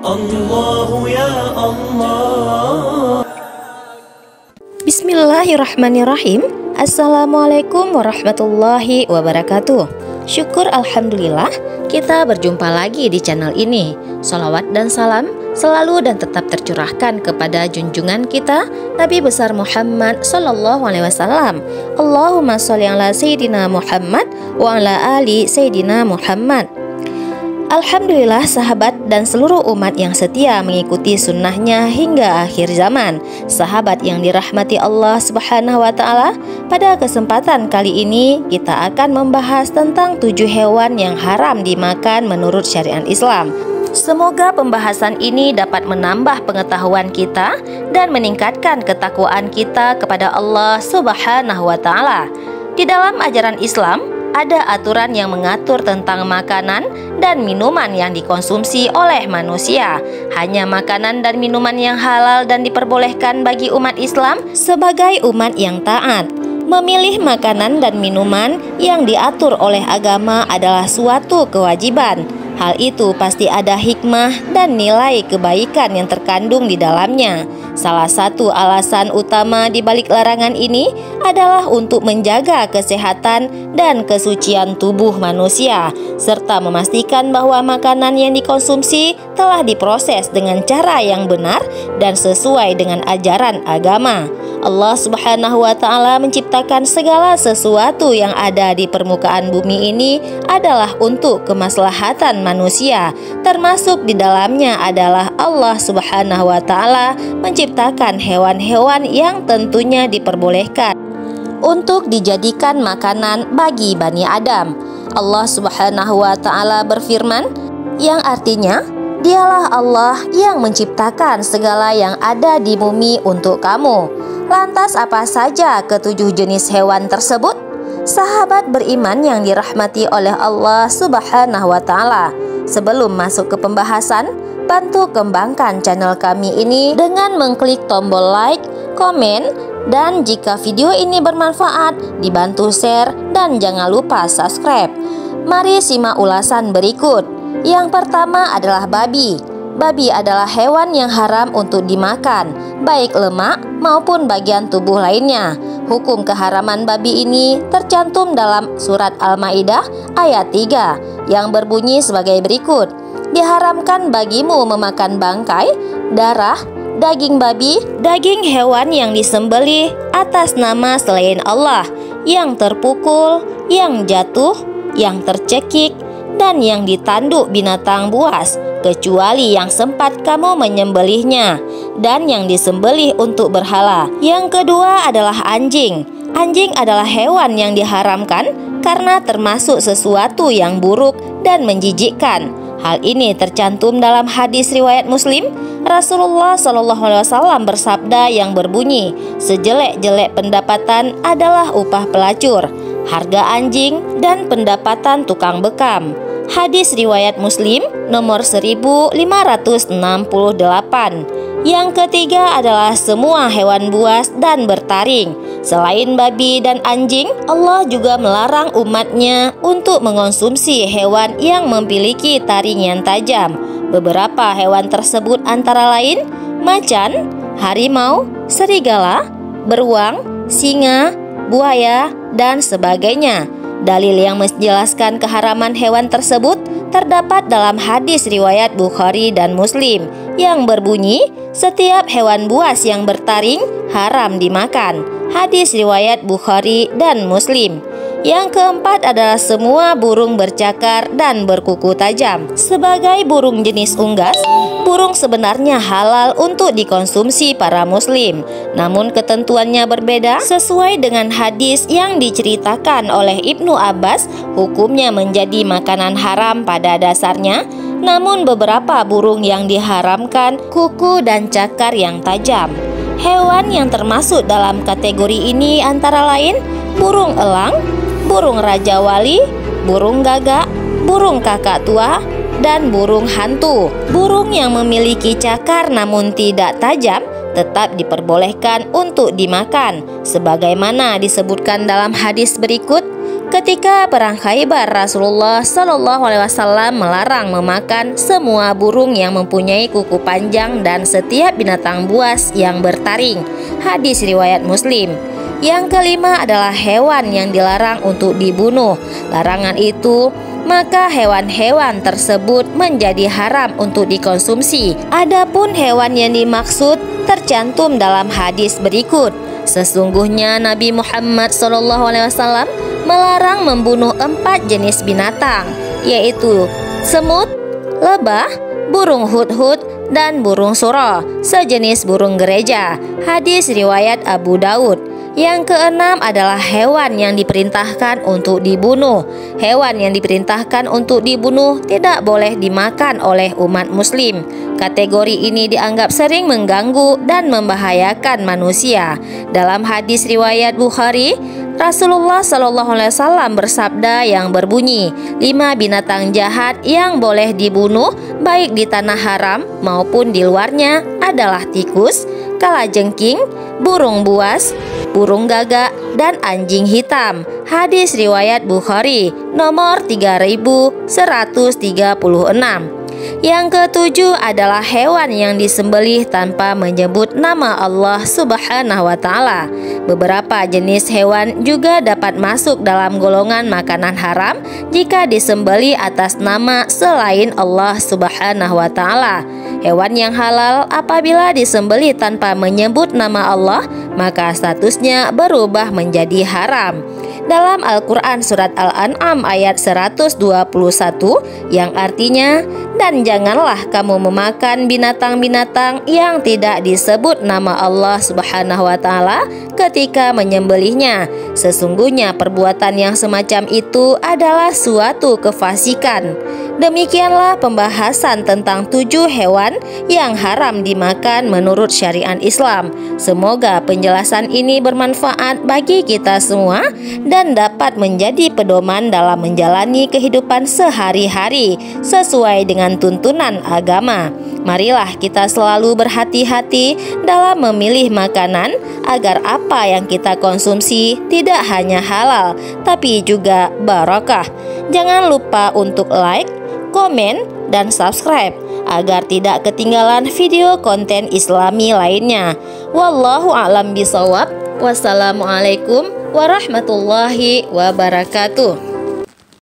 الله يا الله. Bismillahirrahmanirrahim. Assalamualaikum warahmatullahi wabarakatuh. Syukur alhamdulillah kita berjumpa lagi di channel ini. Sholawat dan salam selalu dan tetap tercurahkan kepada junjungan kita Nabi besar Muhammad sallallahu alaihi wasallam. Allahumma sholli ala sayyidina Muhammad wa ala ali sayyidina Muhammad. Alhamdulillah sahabat dan seluruh umat yang setia mengikuti sunnahnya hingga akhir zaman. Sahabat yang dirahmati Allah Subhanahu wa ta'ala, pada kesempatan kali ini kita akan membahas tentang 7 hewan yang haram dimakan menurut syariat Islam. Semoga pembahasan ini dapat menambah pengetahuan kita dan meningkatkan ketakwaan kita kepada Allah Subhanahu wa ta'ala. Di dalam ajaran Islam ada aturan yang mengatur tentang makanan dan minuman yang dikonsumsi oleh manusia. Hanya makanan dan minuman yang halal dan diperbolehkan bagi umat Islam sebagai umat yang taat. Memilih makanan dan minuman yang diatur oleh agama adalah suatu kewajiban. Hal itu pasti ada hikmah dan nilai kebaikan yang terkandung di dalamnya. Salah satu alasan utama di balik larangan ini adalah untuk menjaga kesehatan dan kesucian tubuh manusia, serta memastikan bahwa makanan yang dikonsumsi telah diproses dengan cara yang benar dan sesuai dengan ajaran agama. Allah Subhanahu wa ta'ala menciptakan segala sesuatu yang ada di permukaan bumi ini adalah untuk kemaslahatan manusia. Termasuk di dalamnya adalah Allah Subhanahu wa ta'ala menciptakan hewan-hewan yang tentunya diperbolehkan untuk dijadikan makanan bagi Bani Adam. Allah Subhanahu wa ta'ala berfirman, yang artinya, dialah Allah yang menciptakan segala yang ada di bumi untuk kamu. Lantas apa saja ketujuh jenis hewan tersebut? Sahabat beriman yang dirahmati oleh Allah Subhanahu wa ta'ala, sebelum masuk ke pembahasan, bantu kembangkan channel kami ini dengan mengklik tombol like, komen, dan jika video ini bermanfaat, dibantu share dan jangan lupa subscribe. Mari simak ulasan berikut. Yang pertama adalah babi. Babi adalah hewan yang haram untuk dimakan, baik lemak maupun bagian tubuh lainnya. Hukum keharaman babi ini tercantum dalam surat Al-Maidah ayat 3 yang berbunyi sebagai berikut. Diharamkan bagimu memakan bangkai, darah, daging babi, daging hewan yang disembelih atas nama selain Allah, yang terpukul, yang jatuh, yang tercekik, dan yang ditanduk binatang buas, kecuali yang sempat kamu menyembelihnya, dan yang disembelih untuk berhala. Yang kedua adalah anjing. Anjing adalah hewan yang diharamkan karena termasuk sesuatu yang buruk dan menjijikkan. Hal ini tercantum dalam hadis riwayat Muslim. Rasulullah SAW bersabda yang berbunyi, sejelek-jelek pendapatan adalah upah pelacur, harga anjing, dan pendapatan tukang bekam. Hadis riwayat Muslim nomor 1568. Yang ketiga adalah semua hewan buas dan bertaring. Selain babi dan anjing, Allah juga melarang umatnya untuk mengonsumsi hewan yang memiliki taring yang tajam. Beberapa hewan tersebut antara lain macan, harimau, serigala, beruang, singa, buaya, dan sebagainya. Dalil yang menjelaskan keharaman hewan tersebut terdapat dalam hadis riwayat Bukhari dan Muslim yang berbunyi, setiap hewan buas yang bertaring haram dimakan. Hadis riwayat Bukhari dan Muslim. Yang keempat adalah semua burung bercakar dan berkuku tajam. Sebagai burung jenis unggas, burung sebenarnya halal untuk dikonsumsi para muslim. Namun ketentuannya berbeda. Sesuai dengan hadis yang diceritakan oleh Ibnu Abbas, hukumnya menjadi makanan haram pada dasarnya. Namun beberapa burung yang diharamkan kuku dan cakar yang tajam. Hewan yang termasuk dalam kategori ini antara lain burung elang, burung raja wali, burung gagak, burung kakak tua, dan burung hantu. Burung yang memiliki cakar namun tidak tajam tetap diperbolehkan untuk dimakan, sebagaimana disebutkan dalam hadis berikut. Ketika perang Khaybar, Rasulullah Shallallahu Alaihi Wasallam melarang memakan semua burung yang mempunyai kuku panjang dan setiap binatang buas yang bertaring. Hadis riwayat Muslim. Yang kelima adalah hewan yang dilarang untuk dibunuh. Larangan itu, maka hewan-hewan tersebut menjadi haram untuk dikonsumsi. Adapun hewan yang dimaksud tercantum dalam hadis berikut. Sesungguhnya Nabi Muhammad SAW melarang membunuh 4 jenis binatang, yaitu semut, lebah, burung hudhud, dan burung suro, sejenis burung gereja. Hadis riwayat Abu Daud. Yang keenam adalah hewan yang diperintahkan untuk dibunuh. Hewan yang diperintahkan untuk dibunuh tidak boleh dimakan oleh umat muslim. Kategori ini dianggap sering mengganggu dan membahayakan manusia. Dalam hadis riwayat Bukhari, Rasulullah SAW bersabda yang berbunyi, 5 binatang jahat yang boleh dibunuh baik di tanah haram maupun di luarnya adalah tikus, kalajengking, burung buas, burung gagak, dan anjing hitam. Hadis riwayat Bukhari nomor 3136. Yang ketujuh adalah hewan yang disembelih tanpa menyebut nama Allah Subhanahu wa Ta'ala. Beberapa jenis hewan juga dapat masuk dalam golongan makanan haram jika disembelih atas nama selain Allah Subhanahu wa Ta'ala. Hewan yang halal apabila disembelih tanpa menyebut nama Allah, maka statusnya berubah menjadi haram. Dalam Al-Quran surat Al-An'am ayat 121 yang artinya, dan janganlah kamu memakan binatang-binatang yang tidak disebut nama Allah Subhanahu wa Ta'ala ketika menyembelihnya. Sesungguhnya perbuatan yang semacam itu adalah suatu kefasikan. Demikianlah pembahasan tentang 7 hewan yang haram dimakan menurut syariat Islam. Semoga penjelasan ini bermanfaat bagi kita semua dan dapat menjadi pedoman dalam menjalani kehidupan sehari-hari sesuai dengan tuntunan agama. Marilah kita selalu berhati-hati dalam memilih makanan agar apa yang kita konsumsi tidak hanya halal tapi juga barokah. Jangan lupa untuk like, komen, dan subscribe agar tidak ketinggalan video konten Islami lainnya. Wallahu a'lam bishawab. Wassalamualaikum warahmatullahi wabarakatuh.